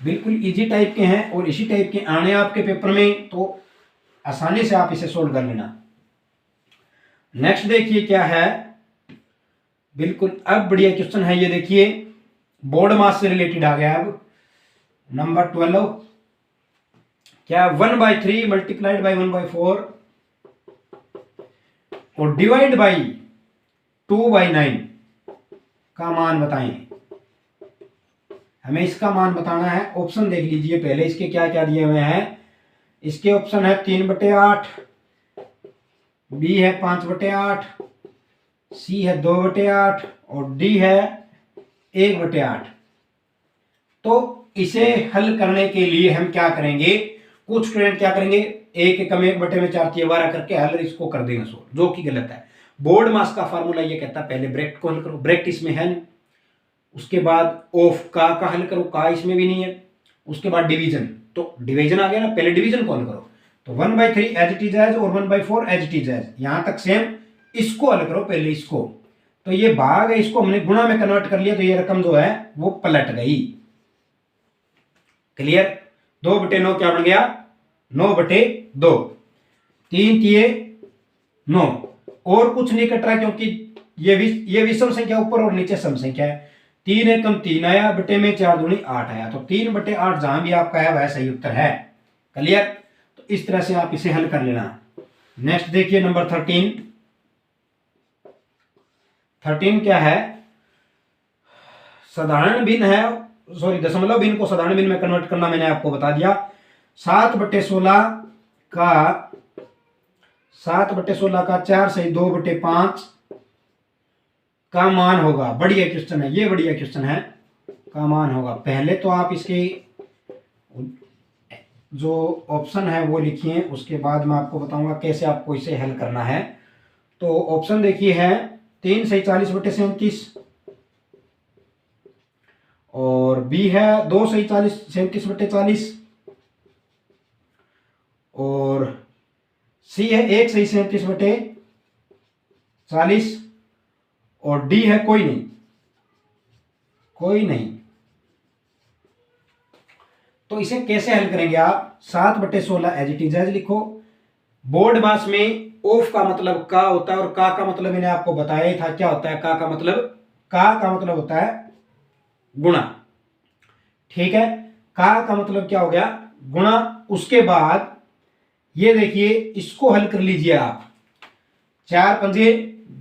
बिल्कुल इजी टाइप के हैं और इसी टाइप के आने आपके पेपर में, तो आसानी से आप इसे सोल्व कर लेना। नेक्स्ट देखिए क्या है, बिल्कुल अब बढ़िया क्वेश्चन है ये, देखिए बोर्ड मास से रिलेटेड आ गया। अब नंबर 12 क्या, 1/3 मल्टीप्लाइड बाई 1/4 और डिवाइड बाई 2/9 का मान बताएं। हमें इसका मान बताना है। ऑप्शन देख लीजिए पहले इसके क्या क्या दिए हुए हैं। इसके ऑप्शन है 3/8, बी है 5/8, सी है 2/8 और डी है 1/8। तो इसे हल करने के लिए हम क्या करेंगे, कुछ स्टूडेंट क्या करेंगे, 1 एकम 1/4 12 करके हल इसको कर देंगे सोल्व, जो कि गलत है। बोर्ड मास का फार्मूला ये कहता है पहले ब्रैकेट को हल करो, ब्रैकेट इसमें है नहीं, उसके बाद ऑफ का हल करो, का इसमें भी नहीं है, उसके बाद डिवीजन, तो डिवीजन आ गया ना, पहले डिवीजन को हल करो। तो 1/3 एज इट इज एज और 1/4 एज इट इज एज, यहां तक सेम, इसको हल करो पहले इसको। तो ये भाग है, इसको हमने गुणा में कन्वर्ट कर लिया, तो ये रकम जो है वो पलट गई। क्लियर, 2/9 क्या बन गया, 9/2, 3 तिये 9, और कुछ नहीं कट रहा क्योंकि ये विषम संख्या ऊपर और नीचे सम संख्या है। 3 एकम 3 आया, बटे में 4 दूनी 8 आया, तो 3/8 जहां भी आपका है वह सही उत्तर है। क्लियर, तो इस तरह से आप इसे हल कर लेना। नेक्स्ट देखिए नंबर 13 क्या है, साधारण भिन्न है, सॉरी दशमलव भिन्न को साधारण भिन्न में कन्वर्ट करना मैंने आपको बता दिया। 7/16 का 7/16 का 4 सही 2/5 का मान होगा। बढ़िया क्वेश्चन है ये, बढ़िया क्वेश्चन है। का मान होगा, पहले तो आप इसके जो ऑप्शन है वो लिखिए, उसके बाद मैं आपको बताऊंगा कैसे आपको इसे हल करना है। तो ऑप्शन देखिए है 3 सही 40/37 और बी है 2 सही 37/40 और सी है 1 सही 37/40 और डी है कोई नहीं, कोई नहीं। तो इसे कैसे हल करेंगे आप? 7/16 एज इट इज एज लिखो। बोर्ड मास में ऑफ का मतलब का होता है और का मतलब मैंने आपको बताया ही था क्या होता है। का मतलब होता है गुणा, ठीक है। का मतलब क्या हो गया? गुणा। उसके बाद ये देखिए इसको हल कर लीजिए आप। 4 पंजे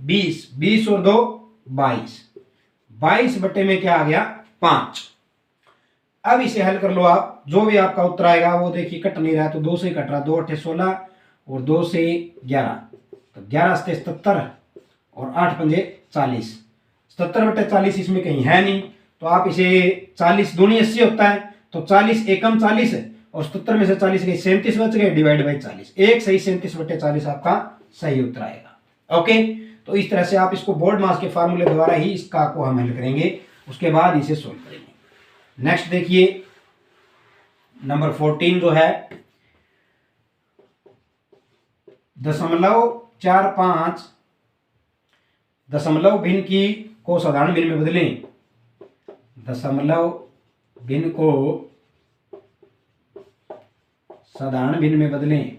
20, 20 और 2 22, 22 बटे में क्या आ गया? 5। अब इसे हल कर लो आप, जो भी आपका उत्तर आएगा वो देखिए कट नहीं रहा तो 2 से कट रहा, 2 8 16 और 2 से 11, तो 11 से 77 और 8 पंजे 40। 77/40 इसमें कहीं है नहीं, तो आप इसे 40 दूनी 80 होता है, तो 40 एकम 40 है और 77 में से 40 गई 37 बच गए, डिवाइड बाई 40। एक सही 37/40 आपका सही उत्तर आएगा। ओके, तो इस तरह से आप इसको बोर्ड मास के फार्मूले द्वारा ही इस का को हम हल करेंगे, उसके बाद इसे सोल्व करेंगे। नेक्स्ट देखिए नंबर 14 जो है 0.45 दशमलव भिन्न की को साधारण भिन्न में बदलें। दशमलव भिन्न को साधारण भिन्न में बदलें।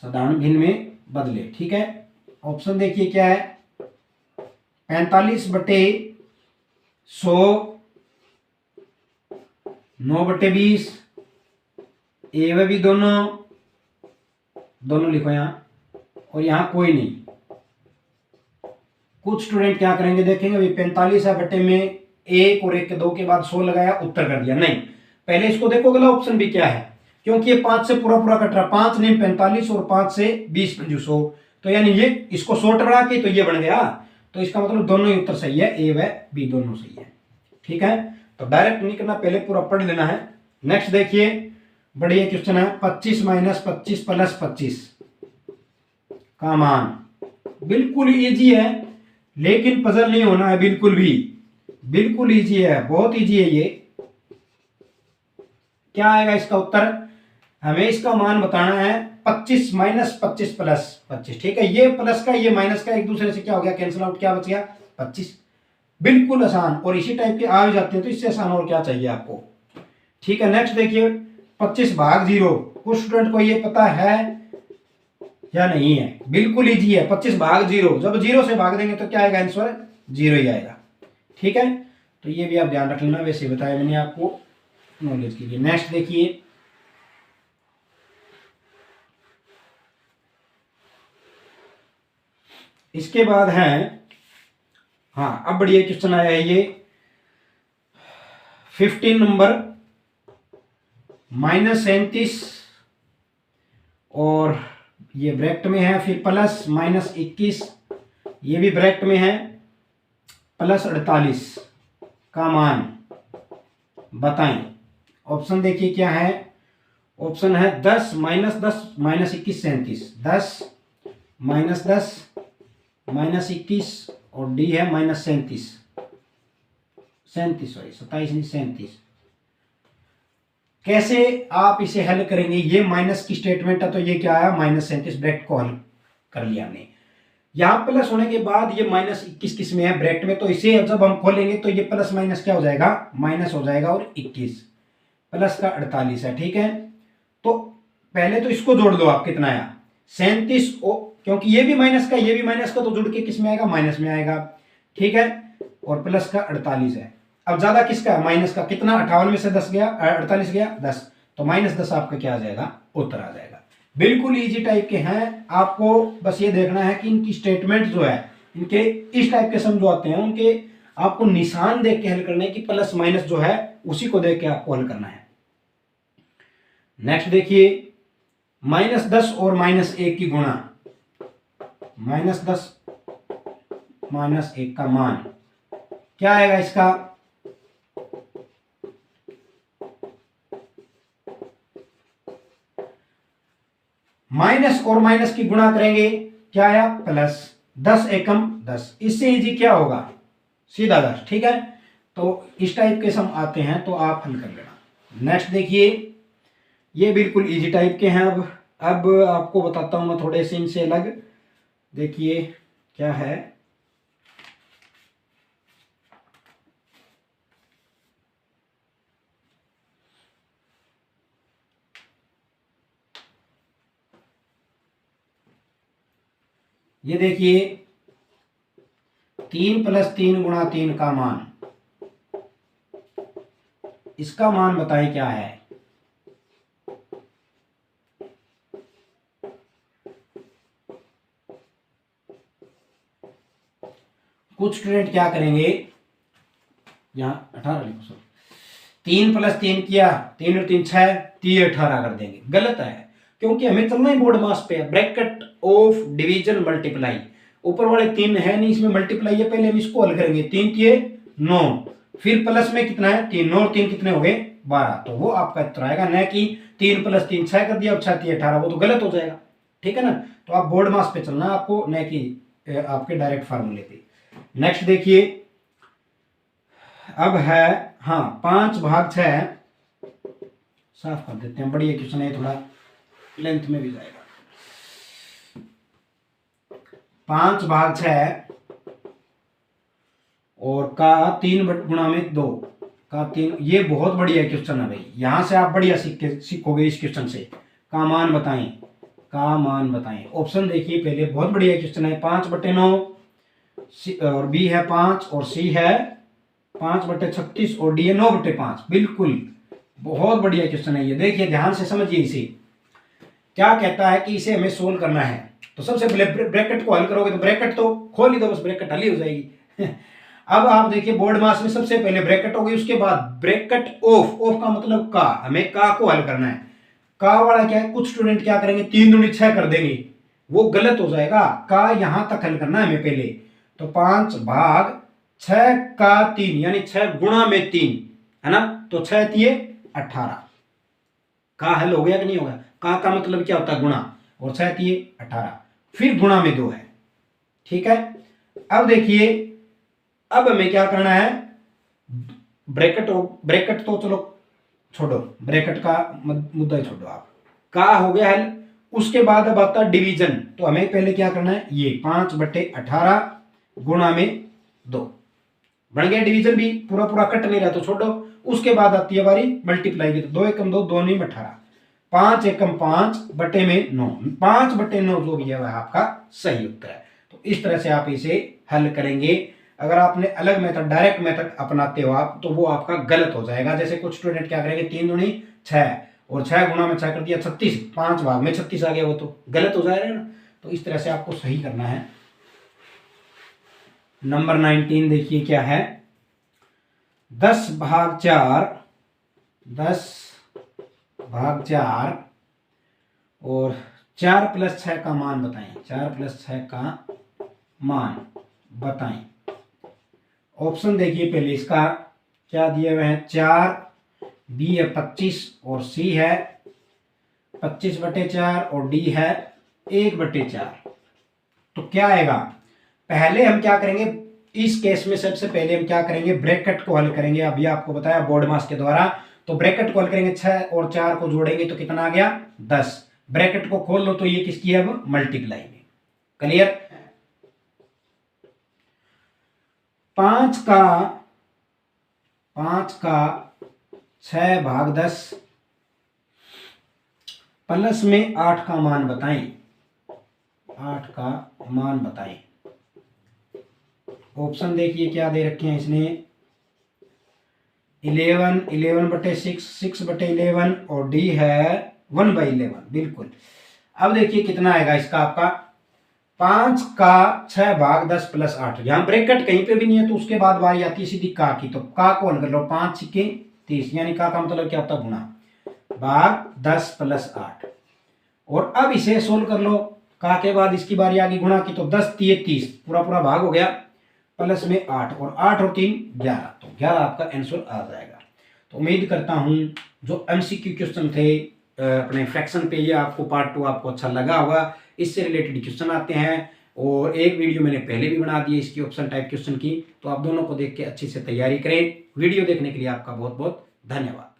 साधारण भिन्न में बदले, ठीक है। ऑप्शन देखिए क्या है? 45/100, 9/20, ए व बी दोनों लिखो यहाँ, और यहाँ कोई नहीं। कुछ स्टूडेंट क्या करेंगे देखेंगे, अभी 45 है बटे में 1 और 1 के 2 के बाद 100 लगाया, उत्तर कर दिया। नहीं, पहले इसको देखो अगला ऑप्शन भी क्या है, क्योंकि ये 5 से पूरा कट रहा, 5 नहीं 45 और 5 से 20 पंजू 100, तो यानी ये इसको 100 टकरा के तो ये बन गया, तो इसका मतलब दोनों ही उत्तर सही है, ए व बी दोनों सही है, ठीक है। तो डायरेक्ट नहीं करना, पहले पूरा पढ़ लेना है। नेक्स्ट देखिए बढ़िया क्वेश्चन है 25 - 25 + 25 का मान। बिल्कुल इजी है, लेकिन पजल नहीं होना है बिल्कुल भी, बिल्कुल इजी है, बहुत इजी है ये। क्या आएगा इसका उत्तर? हमें इसका मान बताना है 25 - 25 + 25, ठीक है। ये प्लस का ये माइनस का एक दूसरे से क्या हो गया, कैंसिल आउट, क्या बच गया? 25। बिल्कुल आसान, और इसी टाइप के आ भी जाते हैं, तो इससे आसान और क्या चाहिए आपको, ठीक है। नेक्स्ट देखिए 25/0। कुछ स्टूडेंट को ये पता है या नहीं है? बिल्कुल इजी है, 25/0। जब 0 से भाग देंगे तो क्या आएगा आंसर? 0 ही आएगा, ठीक है। तो ये भी आप ध्यान रख लेना, वैसे बताया मैंने आपको नॉलेज के लिए। नेक्स्ट देखिए इसके बाद है, हाँ अब बढ़िया क्वेश्चन आया है ये 15 नंबर -37 और ये ब्रैकेट में है, फिर प्लस -21 ये भी ब्रैकेट में है, प्लस 48 का मान बताएं। ऑप्शन देखिए क्या है? ऑप्शन है 10 - 10 - 21 37, 10 - 10 - 21 और डी है -37, 37 सॉरी 27 नहीं 37। कैसे आप इसे हल करेंगे? ये माइनस की स्टेटमेंट है, तो ये क्या आया? -37 ब्रैकेट को हल कर लिया हमने। यहां प्लस होने के बाद ये -21 किस में है? ब्रैकेट में, तो इसे जब हम खोलेंगे तो ये प्लस माइनस क्या हो जाएगा? माइनस हो जाएगा, और 21 प्लस का 48 है, ठीक है। तो पहले तो इसको जोड़ दो आप, कितना आया? 37, क्योंकि ये भी माइनस का ये भी माइनस का, तो जुड़ के किस में आएगा? माइनस में आएगा, ठीक है। और प्लस का 48 है। अब ज्यादा किसका? माइनस का। कितना? 58 में से 10 गया, 48 गया 10, तो -10 आपका क्या आ जाएगा? उत्तर आ जाएगा। बिल्कुल इजी टाइप के हैं, आपको बस ये देखना है कि इनकी स्टेटमेंट जो है, इनके इस टाइप के सम जो आते हैं उनके आपको निशान देख के हल करने की, प्लस माइनस जो है उसी को देख के आपको हल करना है। नेक्स्ट देखिए, -10 और -1 की गुणा, -10 -1 का मान क्या आएगा इसका, माइनस और माइनस की गुणा करेंगे, क्या आया प्लस, 10 एकम 10, इससे इजी क्या होगा, सीधा 10। ठीक है, तो इस टाइप के सम आते हैं तो आप हल कर लेना। नेक्स्ट देखिए, ये बिल्कुल इजी टाइप के हैं। अब आपको बताता हूं मैं थोड़े से इनसे अलग। देखिए क्या है, ये देखिए 3 + 3 × 3 का मान, इसका मान बताएं क्या है। कुछ स्टूडेंट क्या करेंगे, यहां 18 लिखो, सर 3 + 3 किया, 3 और 3 6, 3 18 कर देंगे, गलत है, क्योंकि हमें चलना ही बोर्ड मास पे है। ब्रैकेट ऑफ डिवीजन मल्टीप्लाई, ऊपर वाले 3 है नहीं, इसमें मल्टीप्लाई है, पहले हम इसको हल करेंगे। 3 किए 9, फिर प्लस में कितना है 3, 9 और 3 कितने हो गए 12, तो वो आपका उत्तर आएगा। न कि 3 + 3 6 कर दिया, अब 6 3 18, वो तो गलत हो जाएगा। ठीक है ना, तो आप बोर्ड मास पे चलना आपको, न कि आपके डायरेक्ट फार्मूले पे। नेक्स्ट देखिए, अब है हाँ 5/6, साफ कर देते हैं, बढ़िया क्वेश्चन है, थोड़ा लेंथ में भी जाएगा। 5/6 और का 3 गुणा में 2 का 3, ये बहुत बढ़िया क्वेश्चन है भाई, यहां से आप बढ़िया सीखोगे इस क्वेश्चन से। का मान बताएं, का मान बताएं। ऑप्शन देखिए पहले, बहुत बढ़िया क्वेश्चन है। 5/9 और बी है 5 और सी है 5/36 और डी है 9/5, बिल्कुल बहुत बढ़िया क्वेश्चन है ये। देखिए ध्यान से समझिए इसे, क्या कहता है कि इसे हमें सोल्व करना है, तो सबसे पहले ब्रैकेट को हल करोगे, तो ब्रैकेट तो खोल ही दो, बस ब्रैकेट हल ही हो जाएगी। अब आप देखिए बोर्ड मास में सबसे पहले ब्रैकेट होगी, उसके बाद ब्रैकेट ऑफ, ऑफ का मतलब का, हमें का को हल करना है। का वाला क्या है, कुछ स्टूडेंट क्या करेंगे 3 दूनी 6 कर देंगे, वो गलत हो जाएगा। का यहां तक हल करना है हमें पहले, तो 5/6 का 3 यानी 6 गुणा में 3 है ना, तो 6 3 18, का हल हो गया कि नहीं होगा। का मतलब क्या होता है गुणा, और 6 3 18, फिर गुणा में 2 है। ठीक है, अब देखिए, अब हमें क्या करना है, ब्रैकेट तो चलो छोड़ो, ब्रैकेट का मुद्दा ही छोड़ो आप, का हो गया हल। उसके बाद अब आता डिवीजन, तो हमें पहले क्या करना है, ये 5/18 गुणा में 2 बन गया डिवीजन, भी पूरा पूरा कट नहीं रहा तो छोड़ो। उसके बाद आती है बारी मल्टीप्लाई की, तो 2 एकम 2, 2 9 18, 5 एकम 5 बटे में 9, 5/9 जो भी है वह आपका सही उत्तर है। तो इस तरह से आप इसे हल करेंगे। अगर आपने अलग मेथड, डायरेक्ट मेथड अपनाते हो आप, तो वो आपका गलत हो जाएगा। जैसे कुछ स्टूडेंट क्या करेंगे, 3 दूनी 6 और 6 गुणा में 6 कर दिया 36, 5 भाग में 36 आ गया, वो तो गलत हो जाएगा ना। तो इस तरह से आपको सही करना है। नंबर 19 देखिए क्या है, 10/4, 10/4 और 4 + 6 का मान बताएं, 4 + 6 का मान बताएं। ऑप्शन देखिए पहले, इसका क्या दिए हुए हैं, 4, बी है 25 और सी है 25/4 और डी है 1/4। तो क्या आएगा, पहले हम क्या करेंगे इस केस में, सबसे पहले हम क्या करेंगे, ब्रैकेट को हल करेंगे। अभी आपको बताया बोर्ड मास के द्वारा, तो ब्रैकेट को हल करेंगे, 6 और 4 को जोड़ेंगे तो कितना आ गया 10, ब्रैकेट को खोल लो तो ये किसकी है, अब मल्टीप्लाई में। क्लियर। 5 का 6/10 प्लस में 8 का मान बताएं, 8 का मान बताएं। ऑप्शन देखिए क्या दे रखे हैं इसने, 11, 11/6, 6/11 और डी है 1/11, बिल्कुल। अब देखिए कितना आएगा इसका आपका, 5 का 6/10 + 8, यहां ब्रैकेट कहीं पे भी नहीं है, तो उसके बाद बारी आती है सीधी का की, तो का को हल कर लो, 5 6 30, यानी का मतलब क्या होता है गुणा, भाग 10 + 8। और अब इसे सोल्व कर लो, का के बाद इसकी बारी आ गई गुणा की, तो 10 3 30 पूरा पूरा भाग हो गया, प्लस में 8 और 8 और 3 11, तो 11 आपका आंसर आ जाएगा। तो उम्मीद करता हूं जो एमसीक्यू क्वेश्चन थे अपने फ्रैक्शन पे, ये आपको पार्ट 2 आपको अच्छा लगा होगा। इससे रिलेटेड क्वेश्चन आते हैं और एक वीडियो मैंने पहले भी बना दी है इसकी ऑप्शन टाइप क्वेश्चन की, तो आप दोनों को देख के अच्छे से तैयारी करें। वीडियो देखने के लिए आपका बहुत बहुत धन्यवाद।